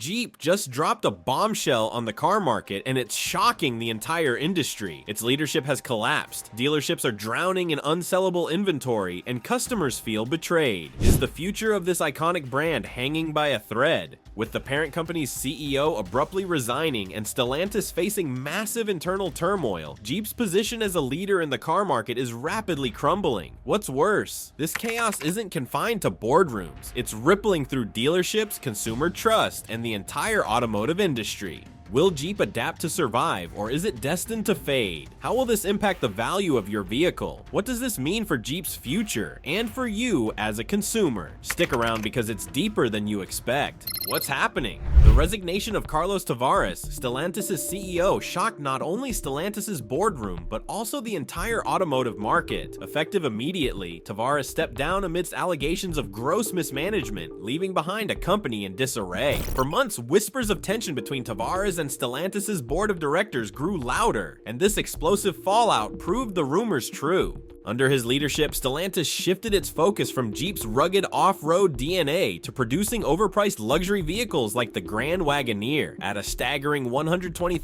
Jeep just dropped a bombshell on the car market, and it's shocking the entire industry. Its leadership has collapsed, dealerships are drowning in unsellable inventory, and customers feel betrayed. Is the future of this iconic brand hanging by a thread? With the parent company's CEO abruptly resigning and Stellantis facing massive internal turmoil, Jeep's position as a leader in the car market is rapidly crumbling. What's worse, this chaos isn't confined to boardrooms. It's rippling through dealerships, consumer trust, and the entire automotive industry. Will Jeep adapt to survive, or is it destined to fade? How will this impact the value of your vehicle? What does this mean for Jeep's future, and for you as a consumer? Stick around because it's deeper than you expect. What's happening? The resignation of Carlos Tavares, Stellantis' CEO, shocked not only Stellantis' boardroom, but also the entire automotive market. Effective immediately, Tavares stepped down amidst allegations of gross mismanagement, leaving behind a company in disarray. For months, whispers of tension between Tavares and Stellantis' board of directors grew louder, and this explosive fallout proved the rumors true. Under his leadership, Stellantis shifted its focus from Jeep's rugged off-road DNA to producing overpriced luxury vehicles like the Grand Wagoneer. At a staggering $120,000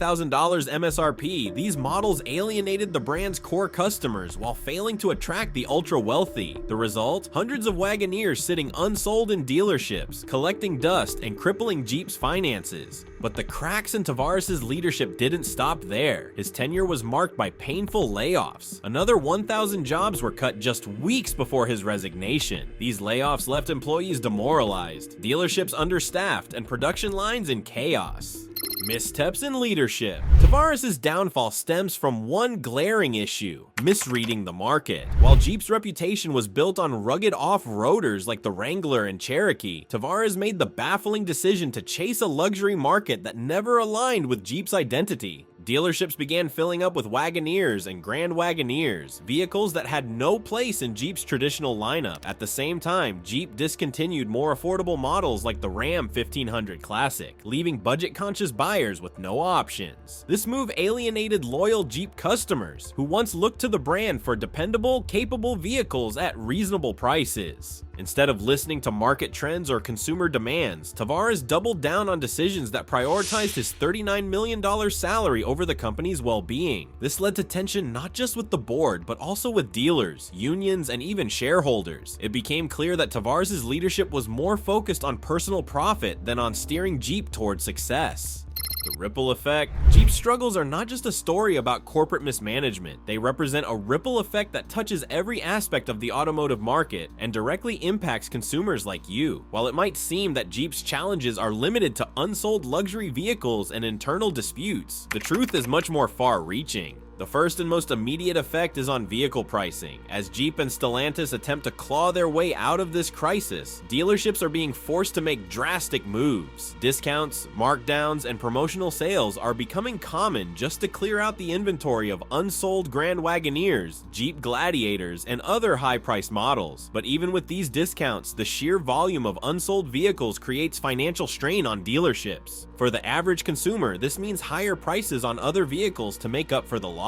MSRP, these models alienated the brand's core customers while failing to attract the ultra-wealthy. The result? Hundreds of Wagoneers sitting unsold in dealerships, collecting dust and crippling Jeep's finances. But the cracks in Tavares' leadership didn't stop there. His tenure was marked by painful layoffs. Another 1,000 jobs were cut just weeks before his resignation. These layoffs left employees demoralized, dealerships understaffed, and production lines in chaos. Missteps in leadership. Tavares' downfall stems from one glaring issue: misreading the market. While Jeep's reputation was built on rugged off-roaders like the Wrangler and Cherokee, Tavares made the baffling decision to chase a luxury market that never aligned with Jeep's identity. Dealerships began filling up with Wagoneers and Grand Wagoneers, vehicles that had no place in Jeep's traditional lineup. At the same time, Jeep discontinued more affordable models like the Ram 1500 Classic, leaving budget-conscious buyers with no options. This move alienated loyal Jeep customers, who once looked to the brand for dependable, capable vehicles at reasonable prices. Instead of listening to market trends or consumer demands, Tavares doubled down on decisions that prioritized his $39 million salary over the company's well-being. This led to tension not just with the board, but also with dealers, unions, and even shareholders. It became clear that Tavares' leadership was more focused on personal profit than on steering Jeep toward success. The ripple effect. Jeep's struggles are not just a story about corporate mismanagement. They represent a ripple effect that touches every aspect of the automotive market and directly impacts consumers like you. While it might seem that Jeep's challenges are limited to unsold luxury vehicles and internal disputes, the truth is much more far-reaching. The first and most immediate effect is on vehicle pricing. As Jeep and Stellantis attempt to claw their way out of this crisis, dealerships are being forced to make drastic moves. Discounts, markdowns, and promotional sales are becoming common just to clear out the inventory of unsold Grand Wagoneers, Jeep Gladiators, and other high-priced models. But even with these discounts, the sheer volume of unsold vehicles creates financial strain on dealerships. For the average consumer, this means higher prices on other vehicles to make up for the losses.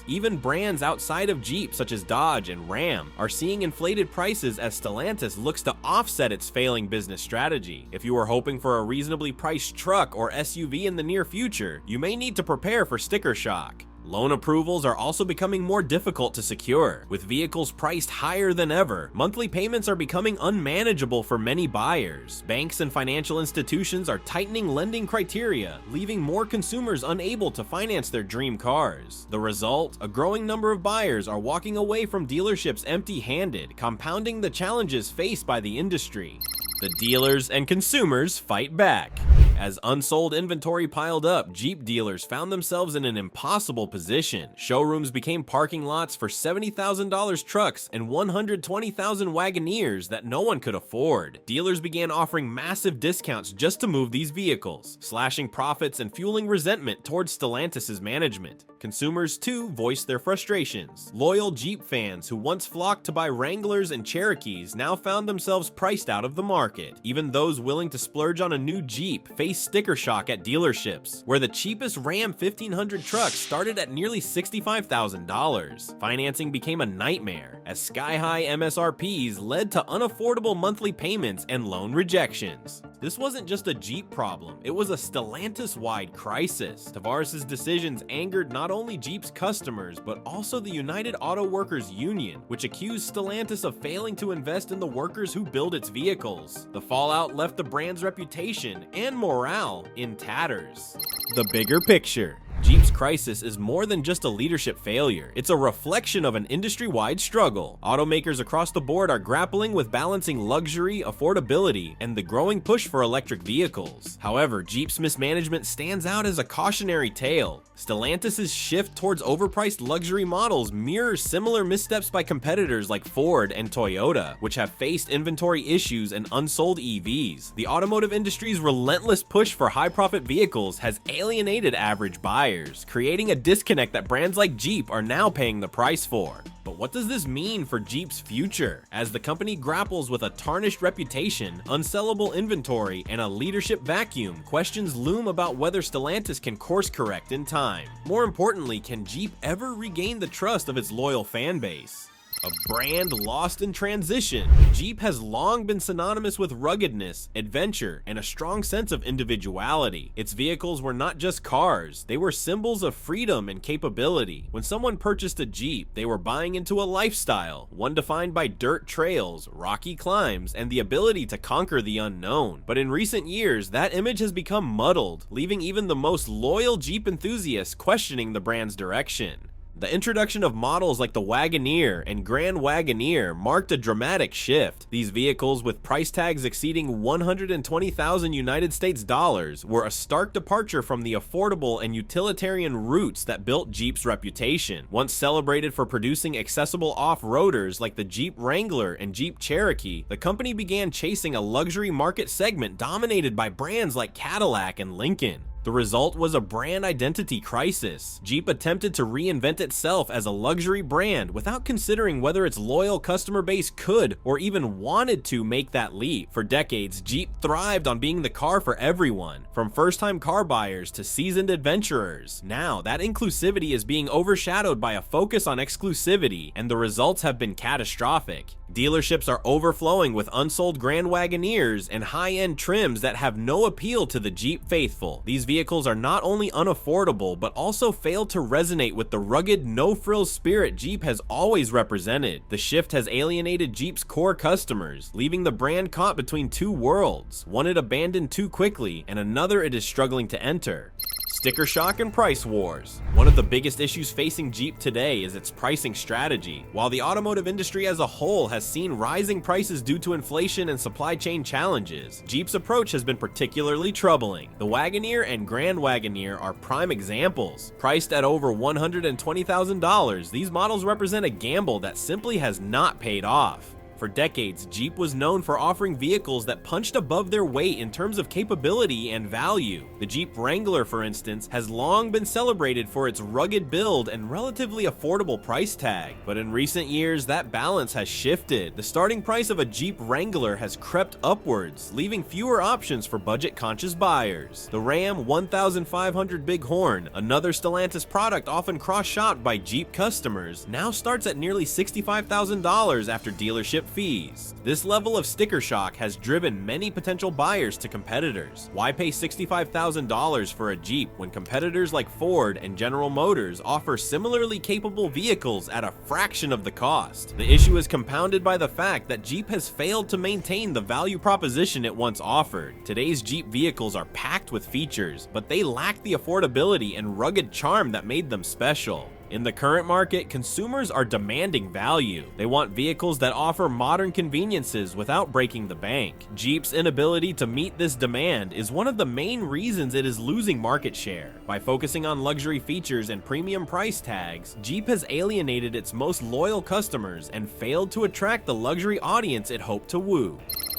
Even brands outside of Jeep, such as Dodge and Ram, are seeing inflated prices as Stellantis looks to offset its failing business strategy. If you are hoping for a reasonably priced truck or SUV in the near future, you may need to prepare for sticker shock. Loan approvals are also becoming more difficult to secure. With vehicles priced higher than ever, monthly payments are becoming unmanageable for many buyers. Banks and financial institutions are tightening lending criteria, leaving more consumers unable to finance their dream cars. The result? A growing number of buyers are walking away from dealerships empty-handed, compounding the challenges faced by the industry. The dealers and consumers fight back. As unsold inventory piled up, Jeep dealers found themselves in an impossible position. Showrooms became parking lots for $70,000 trucks and $120,000 Wagoneers that no one could afford. Dealers began offering massive discounts just to move these vehicles, slashing profits and fueling resentment towards Stellantis' management. Consumers too voiced their frustrations. Loyal Jeep fans who once flocked to buy Wranglers and Cherokees now found themselves priced out of the market. Even those willing to splurge on a new Jeep faced sticker shock at dealerships, where the cheapest Ram 1500 truck started at nearly $65,000. Financing became a nightmare, as sky-high MSRPs led to unaffordable monthly payments and loan rejections. This wasn't just a Jeep problem, it was a Stellantis-wide crisis. Tavares' decisions angered not only Jeep's customers, but also the United Auto Workers Union, which accused Stellantis of failing to invest in the workers who build its vehicles. The fallout left the brand's reputation and morale in tatters. The bigger picture. Jeep's crisis is more than just a leadership failure. It's a reflection of an industry-wide struggle. Automakers across the board are grappling with balancing luxury, affordability, and the growing push for electric vehicles. However, Jeep's mismanagement stands out as a cautionary tale. Stellantis' shift towards overpriced luxury models mirrors similar missteps by competitors like Ford and Toyota, which have faced inventory issues and unsold EVs. The automotive industry's relentless push for high-profit vehicles has alienated average buyers, creating a disconnect that brands like Jeep are now paying the price for. But what does this mean for Jeep's future? As the company grapples with a tarnished reputation, unsellable inventory, and a leadership vacuum, questions loom about whether Stellantis can course correct in time. More importantly, can Jeep ever regain the trust of its loyal fan base? A brand lost in transition, Jeep has long been synonymous with ruggedness, adventure, and a strong sense of individuality. Its vehicles were not just cars, they were symbols of freedom and capability. When someone purchased a Jeep, they were buying into a lifestyle, one defined by dirt trails, rocky climbs, and the ability to conquer the unknown. But in recent years, that image has become muddled, leaving even the most loyal Jeep enthusiasts questioning the brand's direction. The introduction of models like the Wagoneer and Grand Wagoneer marked a dramatic shift. These vehicles, with price tags exceeding $120,000 United States dollars, were a stark departure from the affordable and utilitarian roots that built Jeep's reputation. Once celebrated for producing accessible off-roaders like the Jeep Wrangler and Jeep Cherokee, the company began chasing a luxury market segment dominated by brands like Cadillac and Lincoln. The result was a brand identity crisis. Jeep attempted to reinvent itself as a luxury brand without considering whether its loyal customer base could or even wanted to make that leap. For decades, Jeep thrived on being the car for everyone, from first-time car buyers to seasoned adventurers. Now, that inclusivity is being overshadowed by a focus on exclusivity, and the results have been catastrophic. Dealerships are overflowing with unsold Grand Wagoneers and high-end trims that have no appeal to the Jeep faithful. These vehicles are not only unaffordable, but also fail to resonate with the rugged, no-frills spirit Jeep has always represented. The shift has alienated Jeep's core customers, leaving the brand caught between two worlds, one it abandoned too quickly, and another it is struggling to enter. Sticker shock and price wars. One of the biggest issues facing Jeep today is its pricing strategy. While the automotive industry as a whole has seen rising prices due to inflation and supply chain challenges, Jeep's approach has been particularly troubling. The Wagoneer and Grand Wagoneer are prime examples. Priced at over $120,000, these models represent a gamble that simply has not paid off. For decades, Jeep was known for offering vehicles that punched above their weight in terms of capability and value. The Jeep Wrangler, for instance, has long been celebrated for its rugged build and relatively affordable price tag. But in recent years, that balance has shifted. The starting price of a Jeep Wrangler has crept upwards, leaving fewer options for budget-conscious buyers. The Ram 1500 Bighorn, another Stellantis product often cross-shopped by Jeep customers, now starts at nearly $65,000 after dealership fees. This level of sticker shock has driven many potential buyers to competitors. Why pay $65,000 for a Jeep when competitors like Ford and General Motors offer similarly capable vehicles at a fraction of the cost? The issue is compounded by the fact that Jeep has failed to maintain the value proposition it once offered. Today's Jeep vehicles are packed with features, but they lack the affordability and rugged charm that made them special. In the current market, consumers are demanding value. They want vehicles that offer modern conveniences without breaking the bank. Jeep's inability to meet this demand is one of the main reasons it is losing market share. By focusing on luxury features and premium price tags, Jeep has alienated its most loyal customers and failed to attract the luxury audience it hoped to woo.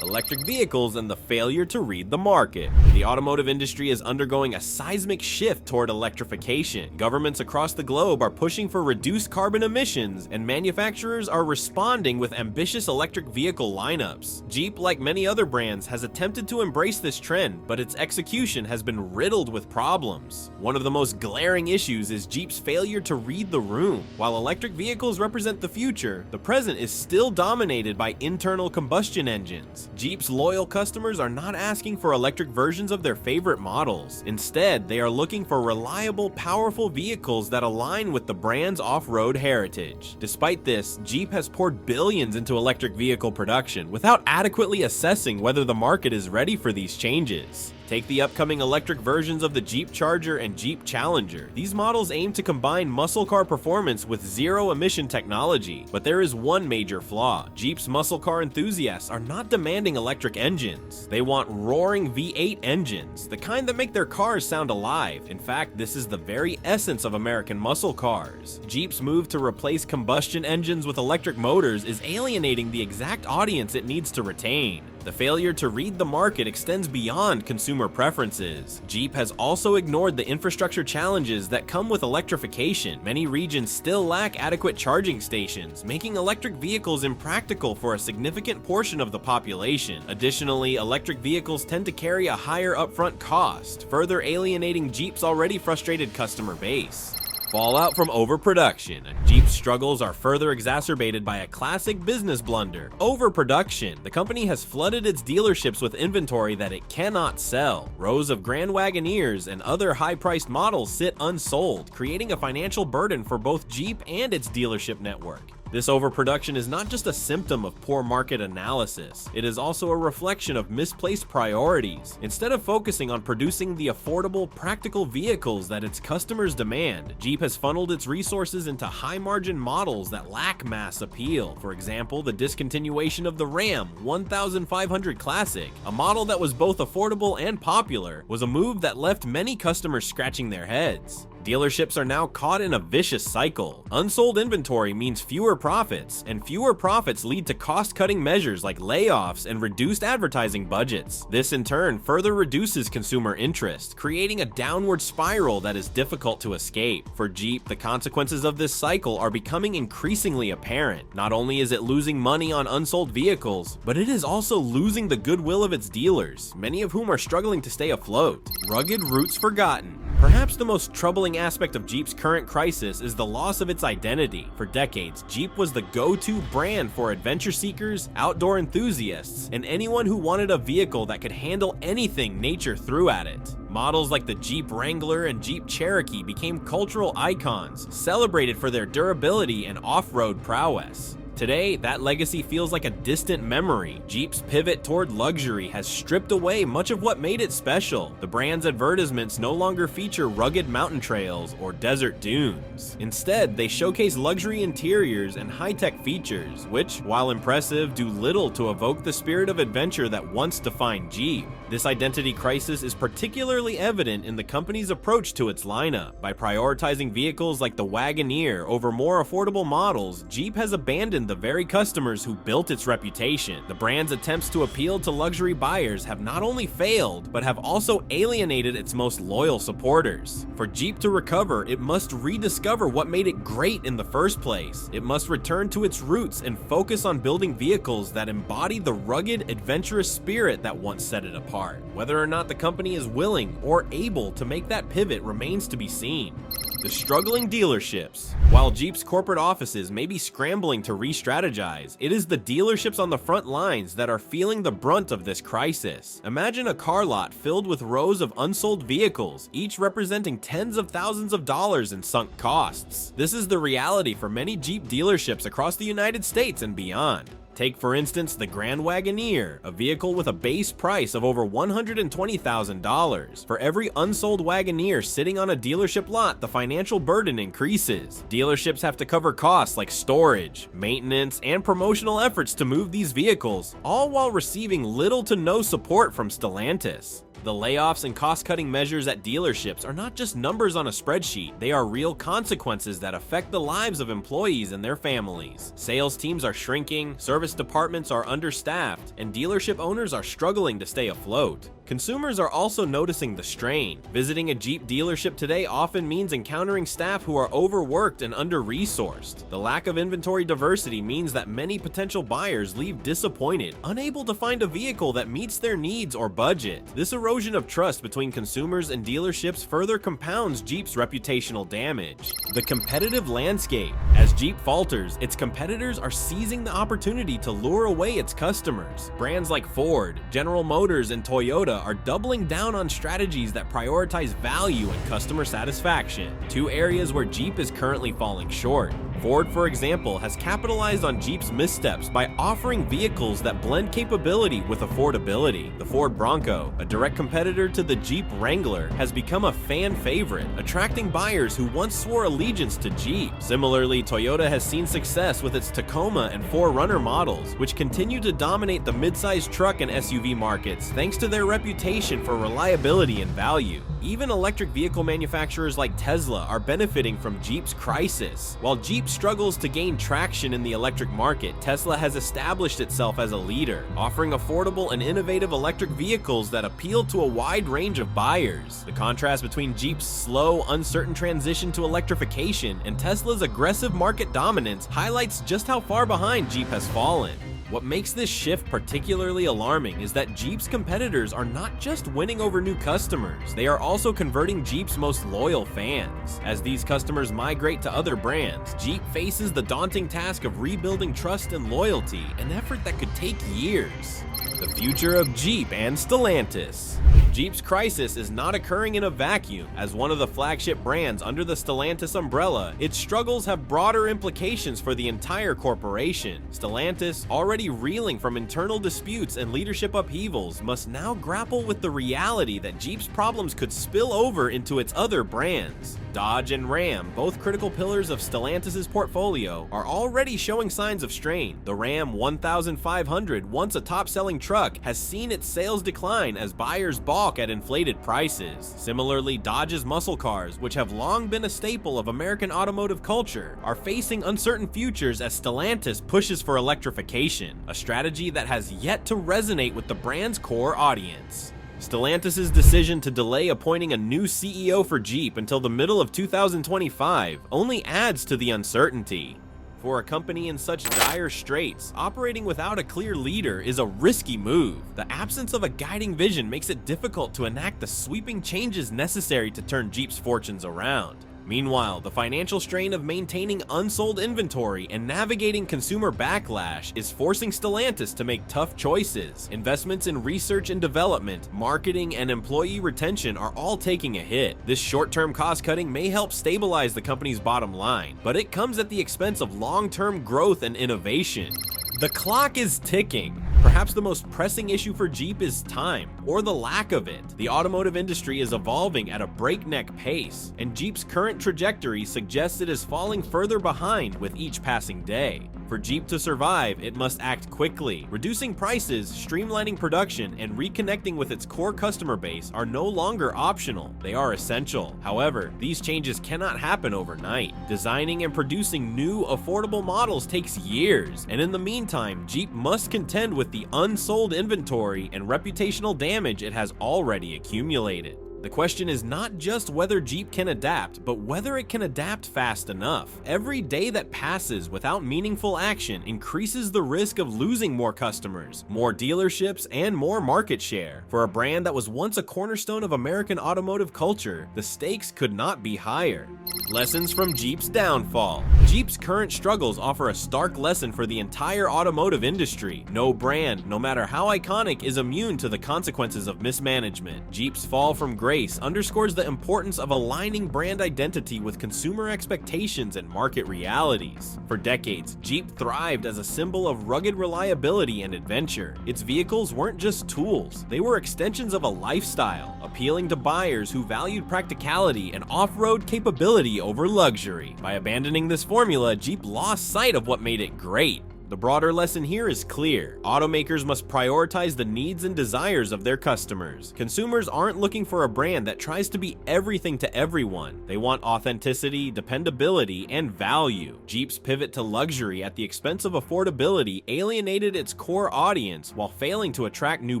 Electric vehicles and the failure to read the market. The automotive industry is undergoing a seismic shift toward electrification. Governments across the globe are pushing for reduced carbon emissions, and manufacturers are responding with ambitious electric vehicle lineups. Jeep, like many other brands, has attempted to embrace this trend, but its execution has been riddled with problems. One of the most glaring issues is Jeep's failure to read the room. While electric vehicles represent the future, the present is still dominated by internal combustion engines. Jeep's loyal customers are not asking for electric versions of their favorite models. Instead, they are looking for reliable, powerful vehicles that align with the brand's off-road heritage. Despite this, Jeep has poured billions into electric vehicle production without adequately assessing whether the market is ready for these changes. Take the upcoming electric versions of the Jeep Charger and Jeep Challenger. These models aim to combine muscle car performance with zero-emission technology, but there is one major flaw. Jeep's muscle car enthusiasts are not demanding electric engines. They want roaring V8 engines, the kind that make their cars sound alive. In fact, this is the very essence of American muscle cars. Jeep's move to replace combustion engines with electric motors is alienating the exact audience it needs to retain. The failure to read the market extends beyond consumer preferences. Jeep has also ignored the infrastructure challenges that come with electrification. Many regions still lack adequate charging stations, making electric vehicles impractical for a significant portion of the population. Additionally, electric vehicles tend to carry a higher upfront cost, further alienating Jeep's already frustrated customer base. Fallout from overproduction. Jeep's struggles are further exacerbated by a classic business blunder: overproduction. The company has flooded its dealerships with inventory that it cannot sell. Rows of Grand Wagoneers and other high-priced models sit unsold, creating a financial burden for both Jeep and its dealership network. This overproduction is not just a symptom of poor market analysis, it is also a reflection of misplaced priorities. Instead of focusing on producing the affordable, practical vehicles that its customers demand, Jeep has funneled its resources into high-margin models that lack mass appeal. For example, the discontinuation of the Ram 1500 Classic, a model that was both affordable and popular, was a move that left many customers scratching their heads. Dealerships are now caught in a vicious cycle. Unsold inventory means fewer profits, and fewer profits lead to cost-cutting measures like layoffs and reduced advertising budgets. This in turn further reduces consumer interest, creating a downward spiral that is difficult to escape. For Jeep, the consequences of this cycle are becoming increasingly apparent. Not only is it losing money on unsold vehicles, but it is also losing the goodwill of its dealers, many of whom are struggling to stay afloat. Rugged roots forgotten. Perhaps the most troubling aspect of Jeep's current crisis is the loss of its identity. For decades, Jeep was the go-to brand for adventure seekers, outdoor enthusiasts, and anyone who wanted a vehicle that could handle anything nature threw at it. Models like the Jeep Wrangler and Jeep Cherokee became cultural icons, celebrated for their durability and off-road prowess. Today, that legacy feels like a distant memory. Jeep's pivot toward luxury has stripped away much of what made it special. The brand's advertisements no longer feature rugged mountain trails or desert dunes. Instead, they showcase luxury interiors and high-tech features, which, while impressive, do little to evoke the spirit of adventure that once defined Jeep. This identity crisis is particularly evident in the company's approach to its lineup. By prioritizing vehicles like the Wagoneer over more affordable models, Jeep has abandoned the very customers who built its reputation. The brand's attempts to appeal to luxury buyers have not only failed, but have also alienated its most loyal supporters. For Jeep to recover, it must rediscover what made it great in the first place. It must return to its roots and focus on building vehicles that embody the rugged, adventurous spirit that once set it apart. Whether or not the company is willing or able to make that pivot remains to be seen. The struggling dealerships. While Jeep's corporate offices may be scrambling to re-strategize, it is the dealerships on the front lines that are feeling the brunt of this crisis. Imagine a car lot filled with rows of unsold vehicles, each representing tens of thousands of dollars in sunk costs. This is the reality for many Jeep dealerships across the United States and beyond. Take, for instance, the Grand Wagoneer, a vehicle with a base price of over $120,000. For every unsold Wagoneer sitting on a dealership lot, the financial burden increases. Dealerships have to cover costs like storage, maintenance, and promotional efforts to move these vehicles, all while receiving little to no support from Stellantis. The layoffs and cost-cutting measures at dealerships are not just numbers on a spreadsheet, they are real consequences that affect the lives of employees and their families. Sales teams are shrinking, service departments are understaffed, and dealership owners are struggling to stay afloat. Consumers are also noticing the strain. Visiting a Jeep dealership today often means encountering staff who are overworked and under-resourced. The lack of inventory diversity means that many potential buyers leave disappointed, unable to find a vehicle that meets their needs or budget. This erosion of trust between consumers and dealerships further compounds Jeep's reputational damage. The competitive landscape. As Jeep falters, its competitors are seizing the opportunity to lure away its customers. Brands like Ford, General Motors, and Toyota are doubling down on strategies that prioritize value and customer satisfaction, two areas where Jeep is currently falling short. Ford, for example, has capitalized on Jeep's missteps by offering vehicles that blend capability with affordability. The Ford Bronco, a direct competitor to the Jeep Wrangler, has become a fan favorite, attracting buyers who once swore allegiance to Jeep. Similarly, Toyota has seen success with its Tacoma and 4Runner models, which continue to dominate the mid-sized truck and SUV markets thanks to their reputation for reliability and value. Even electric vehicle manufacturers like Tesla are benefiting from Jeep's crisis. While Jeep struggles to gain traction in the electric market, Tesla has established itself as a leader, offering affordable and innovative electric vehicles that appeal to a wide range of buyers. The contrast between Jeep's slow, uncertain transition to electrification and Tesla's aggressive market dominance highlights just how far behind Jeep has fallen. What makes this shift particularly alarming is that Jeep's competitors are not just winning over new customers, they are also converting Jeep's most loyal fans. As these customers migrate to other brands, Jeep faces the daunting task of rebuilding trust and loyalty, an effort that could take years. The future of Jeep and Stellantis. Jeep's crisis is not occurring in a vacuum. As one of the flagship brands under the Stellantis umbrella, its struggles have broader implications for the entire corporation. Stellantis, already reeling from internal disputes and leadership upheavals, must now grapple with the reality that Jeep's problems could spill over into its other brands. Dodge and Ram, both critical pillars of Stellantis' portfolio, are already showing signs of strain. The Ram 1500, once a top-selling truck, has seen its sales decline as buyers balk at inflated prices. Similarly, Dodge's muscle cars, which have long been a staple of American automotive culture, are facing uncertain futures as Stellantis pushes for electrification, a strategy that has yet to resonate with the brand's core audience. Stellantis' decision to delay appointing a new CEO for Jeep until the middle of 2025 only adds to the uncertainty. For a company in such dire straits, operating without a clear leader is a risky move. The absence of a guiding vision makes it difficult to enact the sweeping changes necessary to turn Jeep's fortunes around. Meanwhile, the financial strain of maintaining unsold inventory and navigating consumer backlash is forcing Stellantis to make tough choices. Investments in research and development, marketing, and employee retention are all taking a hit. This short-term cost-cutting may help stabilize the company's bottom line, but it comes at the expense of long-term growth and innovation. The clock is ticking. Perhaps the most pressing issue for Jeep is time, or the lack of it. The automotive industry is evolving at a breakneck pace, and Jeep's current trajectory suggests it is falling further behind with each passing day. For Jeep to survive, it must act quickly. Reducing prices, streamlining production, and reconnecting with its core customer base are no longer optional. They are essential. However, these changes cannot happen overnight. Designing and producing new, affordable models takes years, and in the meantime, Jeep must contend with the unsold inventory and reputational damage it has already accumulated. The question is not just whether Jeep can adapt, but whether it can adapt fast enough. Every day that passes without meaningful action increases the risk of losing more customers, more dealerships, and more market share. For a brand that was once a cornerstone of American automotive culture, the stakes could not be higher. Lessons from Jeep's downfall. Jeep's current struggles offer a stark lesson for the entire automotive industry. No brand, no matter how iconic, is immune to the consequences of mismanagement. Jeep's fall from grace underscores the importance of aligning brand identity with consumer expectations and market realities. For decades, Jeep thrived as a symbol of rugged reliability and adventure. Its vehicles weren't just tools, they were extensions of a lifestyle, appealing to buyers who valued practicality and off-road capability over luxury. By abandoning this formula, Jeep lost sight of what made it great. The broader lesson here is clear. Automakers must prioritize the needs and desires of their customers. Consumers aren't looking for a brand that tries to be everything to everyone. They want authenticity, dependability, and value. Jeep's pivot to luxury at the expense of affordability alienated its core audience while failing to attract new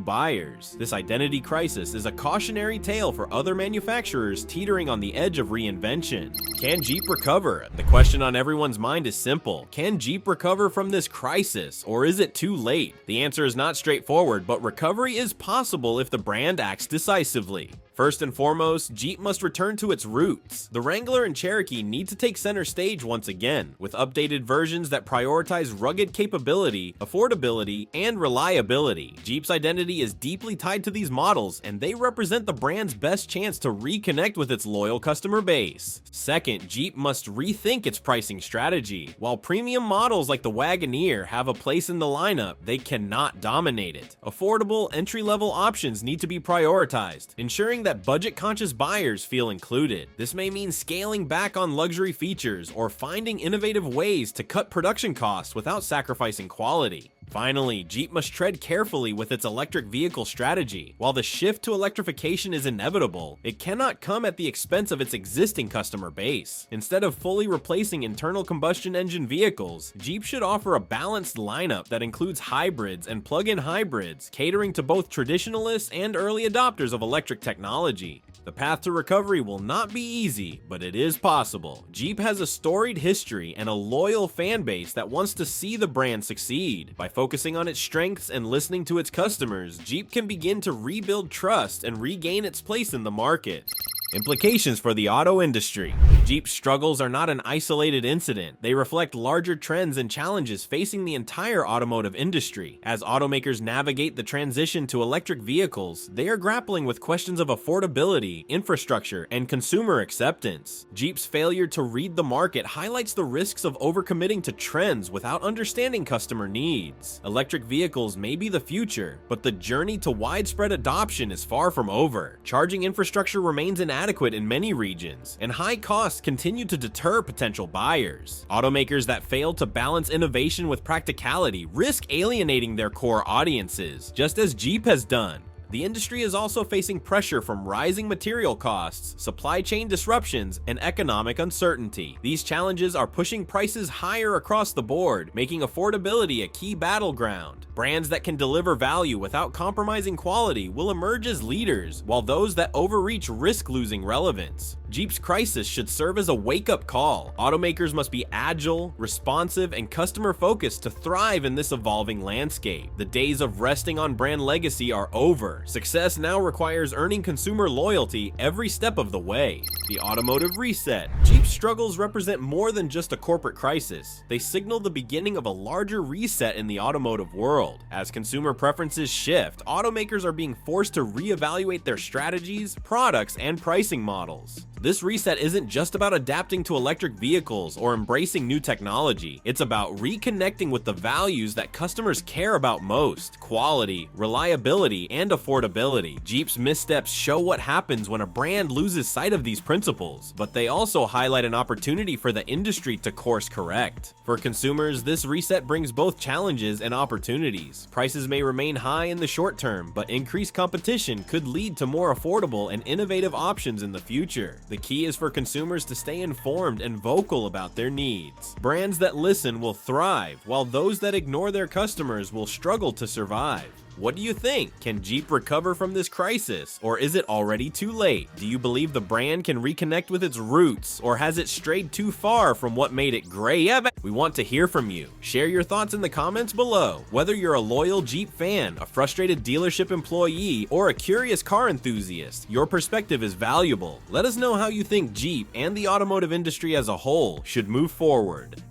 buyers. This identity crisis is a cautionary tale for other manufacturers teetering on the edge of reinvention. Can Jeep recover? The question on everyone's mind is simple. Can Jeep recover from this crisis, or is it too late? The answer is not straightforward, but recovery is possible if the brand acts decisively. First and foremost, Jeep must return to its roots. The Wrangler and Cherokee need to take center stage once again, with updated versions that prioritize rugged capability, affordability, and reliability. Jeep's identity is deeply tied to these models, and they represent the brand's best chance to reconnect with its loyal customer base. Second, Jeep must rethink its pricing strategy. While premium models like the Wagoneer have a place in the lineup, they cannot dominate it. Affordable, entry-level options need to be prioritized, ensuring that budget-conscious buyers feel included. This may mean scaling back on luxury features or finding innovative ways to cut production costs without sacrificing quality. Finally, Jeep must tread carefully with its electric vehicle strategy. While the shift to electrification is inevitable, it cannot come at the expense of its existing customer base. Instead of fully replacing internal combustion engine vehicles, Jeep should offer a balanced lineup that includes hybrids and plug-in hybrids, catering to both traditionalists and early adopters of electric technology. The path to recovery will not be easy, but it is possible. Jeep has a storied history and a loyal fan base that wants to see the brand succeed. By focusing on its strengths and listening to its customers, Jeep can begin to rebuild trust and regain its place in the market. Implications for the auto industry. Jeep's struggles are not an isolated incident. They reflect larger trends and challenges facing the entire automotive industry. As automakers navigate the transition to electric vehicles, they are grappling with questions of affordability, infrastructure, and consumer acceptance. Jeep's failure to read the market highlights the risks of overcommitting to trends without understanding customer needs. Electric vehicles may be the future, but the journey to widespread adoption is far from over. Charging infrastructure remains inadequate in many regions, and high costs continue to deter potential buyers. Automakers that fail to balance innovation with practicality risk alienating their core audiences, just as Jeep has done. The industry is also facing pressure from rising material costs, supply chain disruptions, and economic uncertainty. These challenges are pushing prices higher across the board, making affordability a key battleground. Brands that can deliver value without compromising quality will emerge as leaders, while those that overreach risk losing relevance. Jeep's crisis should serve as a wake-up call. Automakers must be agile, responsive, and customer-focused to thrive in this evolving landscape. The days of resting on brand legacy are over. Success now requires earning consumer loyalty every step of the way. The automotive reset. Jeep's struggles represent more than just a corporate crisis. They signal the beginning of a larger reset in the automotive world. As consumer preferences shift, automakers are being forced to reevaluate their strategies, products, and pricing models. This reset isn't just about adapting to electric vehicles or embracing new technology. It's about reconnecting with the values that customers care about most: quality, reliability, and affordability. Jeep's missteps show what happens when a brand loses sight of these principles, but they also highlight an opportunity for the industry to course correct. For consumers, this reset brings both challenges and opportunities. Prices may remain high in the short term, but increased competition could lead to more affordable and innovative options in the future. The key is for consumers to stay informed and vocal about their needs. Brands that listen will thrive, while those that ignore their customers will struggle to survive. What do you think? Can Jeep recover from this crisis, or is it already too late? Do you believe the brand can reconnect with its roots, or has it strayed too far from what made it great? We want to hear from you. Share your thoughts in the comments below. Whether you're a loyal Jeep fan, a frustrated dealership employee, or a curious car enthusiast, your perspective is valuable. Let us know how you think Jeep and the automotive industry as a whole should move forward.